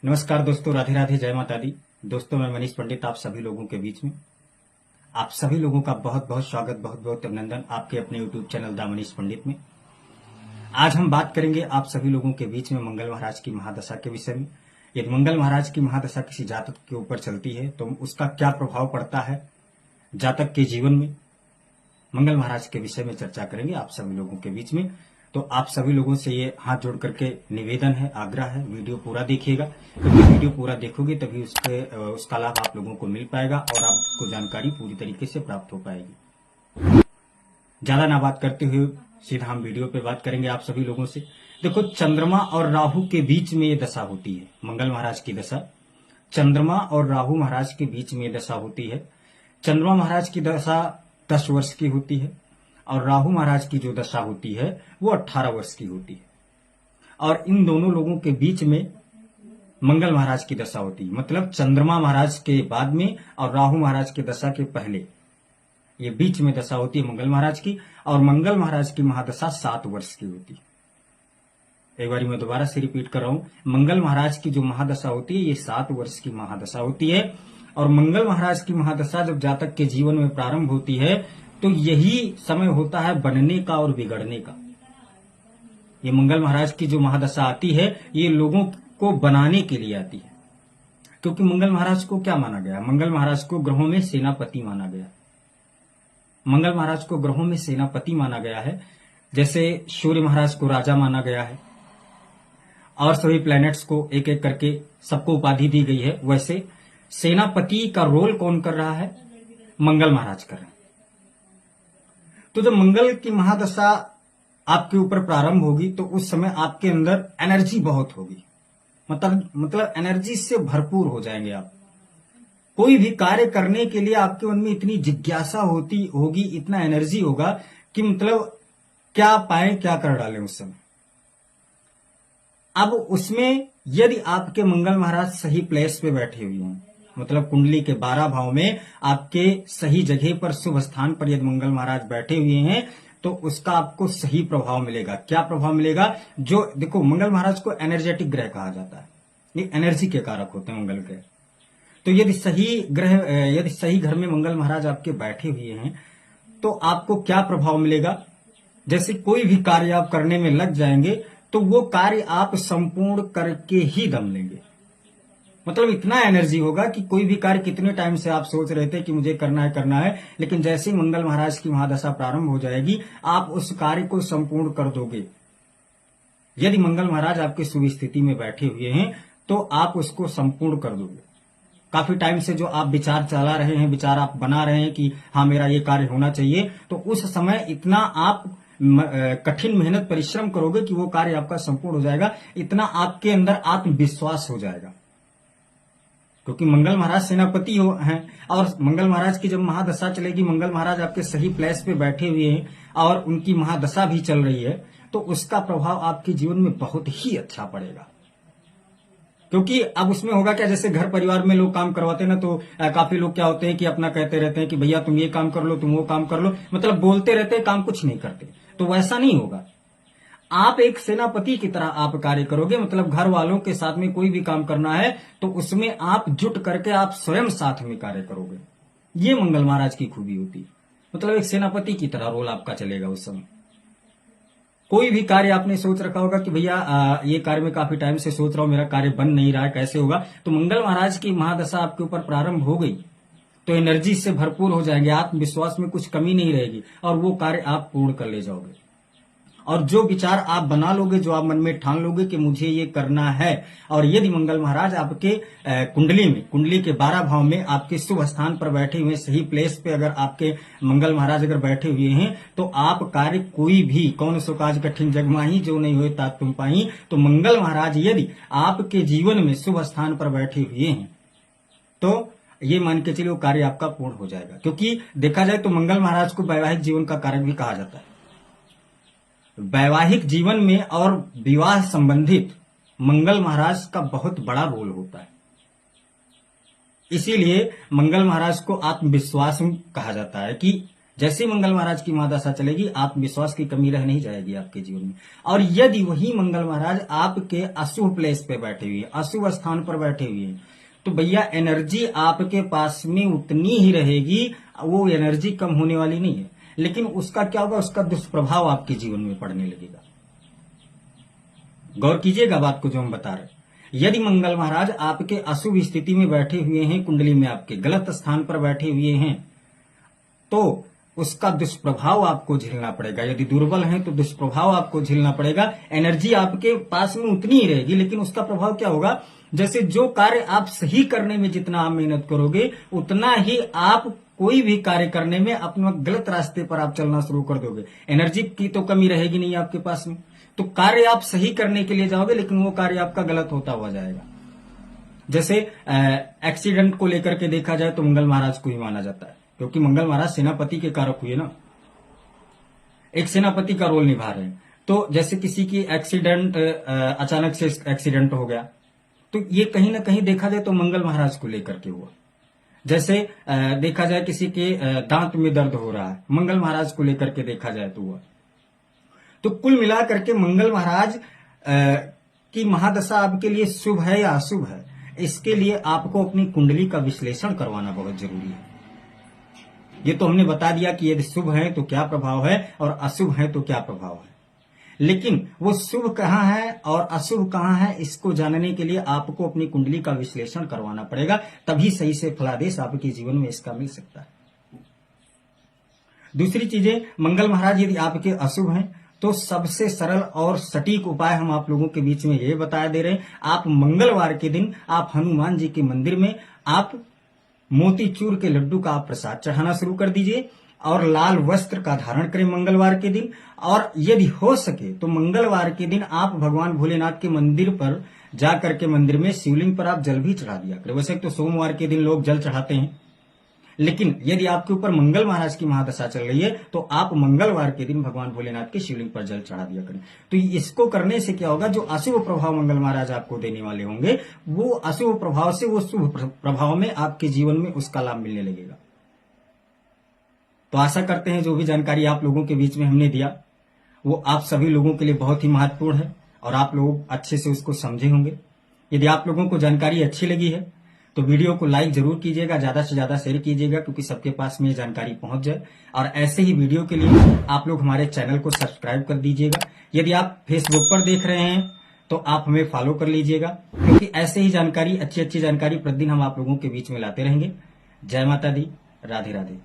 नमस्कार दोस्तों, राधे राधे, जय माता दी। दोस्तों, मैं मनीष पंडित आप सभी लोगों के बीच में आप सभी लोगों का बहुत बहुत स्वागत, बहुत बहुत अभिनंदन आपके अपने यूट्यूब चैनल द मनीष पंडित में। आज हम बात करेंगे आप सभी लोगों के बीच में मंगल महाराज की महादशा के विषय में। यदि मंगल महाराज की महादशा किसी जातक के ऊपर चलती है तो उसका क्या प्रभाव पड़ता है जातक के जीवन में, मंगल महाराज के विषय में चर्चा करेंगे आप सभी लोगों के बीच में। तो आप सभी लोगों से ये हाथ जोड़ करके निवेदन है, आग्रह है, वीडियो पूरा देखिएगा। क्योंकि वीडियो पूरा देखोगे तभी उसका लाभ आप लोगों को मिल पाएगा और आपको जानकारी पूरी तरीके से प्राप्त हो पाएगी। ज्यादा ना बात करते हुए सीधा हम वीडियो पे बात करेंगे आप सभी लोगों से। देखो, चंद्रमा और राहु के बीच में ये दशा होती है, मंगल महाराज की दशा। चंद्रमा और राहु महाराज के बीच में ये दशा होती है। चंद्रमा महाराज की दशा 10 वर्ष की होती है और राहु महाराज की जो दशा होती है वो 18 वर्ष की होती है। और इन दोनों लोगों के बीच में मंगल महाराज की दशा होती है, मतलब चंद्रमा महाराज के बाद में और राहु महाराज की दशा के पहले ये बीच में दशा होती है मंगल महाराज की। और मंगल महाराज की महादशा 7 वर्ष की होती है। एक बार मैं दोबारा से रिपीट कर रहा हूं, मंगल महाराज की जो महादशा होती है ये 7 वर्ष की महादशा होती है। और मंगल महाराज की महादशा जब जातक के जीवन में प्रारंभ होती है तो यही समय होता है बनने का और बिगड़ने का। ये मंगल महाराज की जो महादशा आती है ये लोगों को बनाने के लिए आती है। क्योंकि मंगल महाराज को क्या माना गया? मंगल महाराज को ग्रहों में सेनापति माना गया। मंगल महाराज को ग्रहों में सेनापति माना गया है। जैसे सूर्य महाराज को राजा माना गया है और सभी प्लैनेट्स को एक एक करके सबको उपाधि दी गई है, वैसे सेनापति का रोल कौन कर रहा है? मंगल महाराज कर रहे हैं। तो जब मंगल की महादशा आपके ऊपर प्रारंभ होगी तो उस समय आपके अंदर एनर्जी बहुत होगी, मतलब एनर्जी से भरपूर हो जाएंगे आप। कोई भी कार्य करने के लिए आपके मन में इतनी जिज्ञासा होगी, इतना एनर्जी होगा कि मतलब क्या पाए क्या कर डालें उस समय। अब उसमें यदि आपके मंगल महाराज सही प्लेस पे बैठे हुए हैं, मतलब कुंडली के 12 भाव में आपके सही जगह पर, शुभ स्थान पर यदि मंगल महाराज बैठे हुए हैं तो उसका आपको सही प्रभाव मिलेगा। क्या प्रभाव मिलेगा? जो देखो, मंगल महाराज को एनर्जेटिक ग्रह कहा जाता है, ये एनर्जी के कारक होते हैं मंगल ग्रह। तो यदि सही घर में मंगल महाराज आपके बैठे हुए हैं तो आपको क्या प्रभाव मिलेगा? जैसे कोई भी कार्य आप करने में लग जाएंगे तो वो कार्य आप संपूर्ण करके ही दम लेंगे। मतलब इतना एनर्जी होगा कि कोई भी कार्य कितने टाइम से आप सोच रहे थे कि मुझे करना है, लेकिन जैसे ही मंगल महाराज की महादशा प्रारंभ हो जाएगी आप उस कार्य को संपूर्ण कर दोगे। यदि मंगल महाराज आपकी शुभ स्थिति में बैठे हुए हैं तो आप उसको संपूर्ण कर दोगे। काफी टाइम से जो आप विचार चला रहे हैं, विचार आप बना रहे हैं कि हाँ मेरा ये कार्य होना चाहिए, तो उस समय इतना आप कठिन मेहनत परिश्रम करोगे कि वो कार्य आपका संपूर्ण हो जाएगा। इतना आपके अंदर आत्मविश्वास हो जाएगा, क्योंकि मंगल महाराज सेनापति हैं। और मंगल महाराज की जब महादशा चलेगी, मंगल महाराज आपके सही प्लेस पे बैठे हुए हैं और उनकी महादशा भी चल रही है, तो उसका प्रभाव आपके जीवन में बहुत ही अच्छा पड़ेगा। क्योंकि अब उसमें होगा क्या, जैसे घर परिवार में लोग काम करवाते हैं ना, तो काफी लोग क्या होते हैं कि अपना कहते रहते हैं कि भैया तुम ये काम कर लो, तुम वो काम कर लो, मतलब बोलते रहते हैं, काम कुछ नहीं करते। तो वैसा नहीं होगा। आप एक सेनापति की तरह आप कार्य करोगे, मतलब घर वालों के साथ में कोई भी काम करना है तो उसमें आप जुट करके आप स्वयं साथ में कार्य करोगे। ये मंगल महाराज की खूबी होती है। मतलब एक सेनापति की तरह रोल आपका चलेगा उस समय। कोई भी कार्य आपने सोच रखा होगा कि भैया ये कार्य में काफी टाइम से सोच रहा हूं, मेरा कार्य बन नहीं रहा है, कैसे होगा? तो मंगल महाराज की महादशा आपके ऊपर प्रारंभ हो गई तो एनर्जी से भरपूर हो जाएंगे, आत्मविश्वास में कुछ कमी नहीं रहेगी और वो कार्य आप पूर्ण कर ले जाओगे। और जो विचार आप बना लोगे, जो आप मन में ठान लोगे कि मुझे ये करना है, और यदि मंगल महाराज आपके कुंडली के 12 भाव में आपके शुभ स्थान पर बैठे हुए, सही प्लेस पे अगर आपके मंगल महाराज अगर बैठे हुए हैं तो आप कार्य कोई भी, कौन सो काज कठिन जग माही, जो नहीं होए तात तुम पाई। तो मंगल महाराज यदि आपके जीवन में शुभ स्थान पर बैठे हुए हैं तो ये मान के चलिए वो कार्य आपका पूर्ण हो जाएगा। क्योंकि देखा जाए तो मंगल महाराज को वैवाहिक जीवन का कारक भी कहा जाता है। वैवाहिक जीवन में और विवाह संबंधित मंगल महाराज का बहुत बड़ा रोल होता है। इसीलिए मंगल महाराज को आत्मविश्वास कहा जाता है कि जैसे मंगल महाराज की महादशा चलेगी, आत्मविश्वास की कमी रह नहीं जाएगी आपके जीवन में। और यदि वही मंगल महाराज आपके अशुभ प्लेस पे बैठे हुए, अशुभ स्थान पर बैठे हुए हैं, तो भैया एनर्जी आपके पास में उतनी ही रहेगी, वो एनर्जी कम होने वाली नहीं है, लेकिन उसका क्या होगा, उसका दुष्प्रभाव आपके जीवन में पड़ने लगेगा। गौर कीजिएगा बात को जो हम बता रहे हैं। यदि मंगल महाराज आपके अशुभ स्थिति में बैठे हुए हैं, कुंडली में आपके गलत स्थान पर बैठे हुए हैं, तो उसका दुष्प्रभाव आपको झेलना पड़ेगा। यदि दुर्बल हैं तो दुष्प्रभाव आपको झेलना पड़ेगा। एनर्जी आपके पास में उतनी ही रहेगी, लेकिन उसका प्रभाव क्या होगा, जैसे जो कार्य आप सही करने में जितना आप मेहनत करोगे, उतना ही आप कोई भी कार्य करने में अपने गलत रास्ते पर आप चलना शुरू कर दोगे। एनर्जी की तो कमी रहेगी नहीं आपके पास में, तो कार्य आप सही करने के लिए जाओगे, लेकिन वो कार्य आपका गलत होता हुआ जाएगा। जैसे एक्सीडेंट को लेकर के देखा जाए तो मंगल महाराज को ही माना जाता है, क्योंकि मंगल महाराज सेनापति के कारक हुए ना, एक सेनापति का रोल निभा रहे हैं। तो जैसे किसी की एक्सीडेंट, अचानक से एक्सीडेंट हो गया, तो ये कहीं ना कहीं देखा जाए तो मंगल महाराज को लेकर के हुआ। जैसे देखा जाए किसी के दांत में दर्द हो रहा है, मंगल महाराज को लेकर के देखा जाए तो हुआ। तो कुल मिलाकर के मंगल महाराज की महादशा आपके लिए शुभ है या अशुभ है, इसके लिए आपको अपनी कुंडली का विश्लेषण करवाना बहुत जरूरी है। ये तो हमने बता दिया कि यदि शुभ है तो क्या प्रभाव है और अशुभ है तो क्या प्रभाव है, लेकिन वो शुभ कहाँ है और अशुभ कहाँ है, इसको जानने के लिए आपको अपनी कुंडली का विश्लेषण करवाना पड़ेगा, तभी सही से फलादेश आपके जीवन में इसका मिल सकता है। दूसरी चीजें, मंगल महाराज यदि आपके अशुभ हैं तो सबसे सरल और सटीक उपाय हम आप लोगों के बीच में ये बता दे रहे हैं। आप मंगलवार के दिन आप हनुमान जी के मंदिर में आप मोतीचूर के लड्डू का आप प्रसाद चढ़ाना शुरू कर दीजिए और लाल वस्त्र का धारण करें मंगलवार के दिन। और यदि हो सके तो मंगलवार के दिन आप भगवान भोलेनाथ के मंदिर पर जाकर के मंदिर में शिवलिंग पर आप जल भी चढ़ा दिया करें। वैसे तो सोमवार के दिन लोग जल चढ़ाते हैं, लेकिन यदि आपके ऊपर मंगल महाराज की महादशा चल रही है तो आप मंगलवार के दिन भगवान भोलेनाथ के शिवलिंग पर जल चढ़ा दिया करें। तो इसको करने से क्या होगा, जो अशुभ प्रभाव मंगल महाराज आपको देने वाले होंगे, वो अशुभ प्रभाव से वो शुभ प्रभाव में आपके जीवन में उसका लाभ मिलने लगेगा। तो आशा करते हैं जो भी जानकारी आप लोगों के बीच में हमने दिया वो आप सभी लोगों के लिए बहुत ही महत्वपूर्ण है और आप लोग अच्छे से उसको समझे होंगे। यदि आप लोगों को जानकारी अच्छी लगी है तो वीडियो को लाइक जरूर कीजिएगा, ज्यादा से ज्यादा शेयर कीजिएगा, क्योंकि सबके पास में ये जानकारी पहुंच जाए। और ऐसे ही वीडियो के लिए आप लोग हमारे चैनल को सब्सक्राइब कर दीजिएगा। यदि आप फेसबुक पर देख रहे हैं तो आप हमें फॉलो कर लीजिएगा, क्योंकि ऐसे ही जानकारी, अच्छी अच्छी जानकारी प्रतिदिन हम आप लोगों के बीच में लाते रहेंगे। जय माता दी, राधे राधे।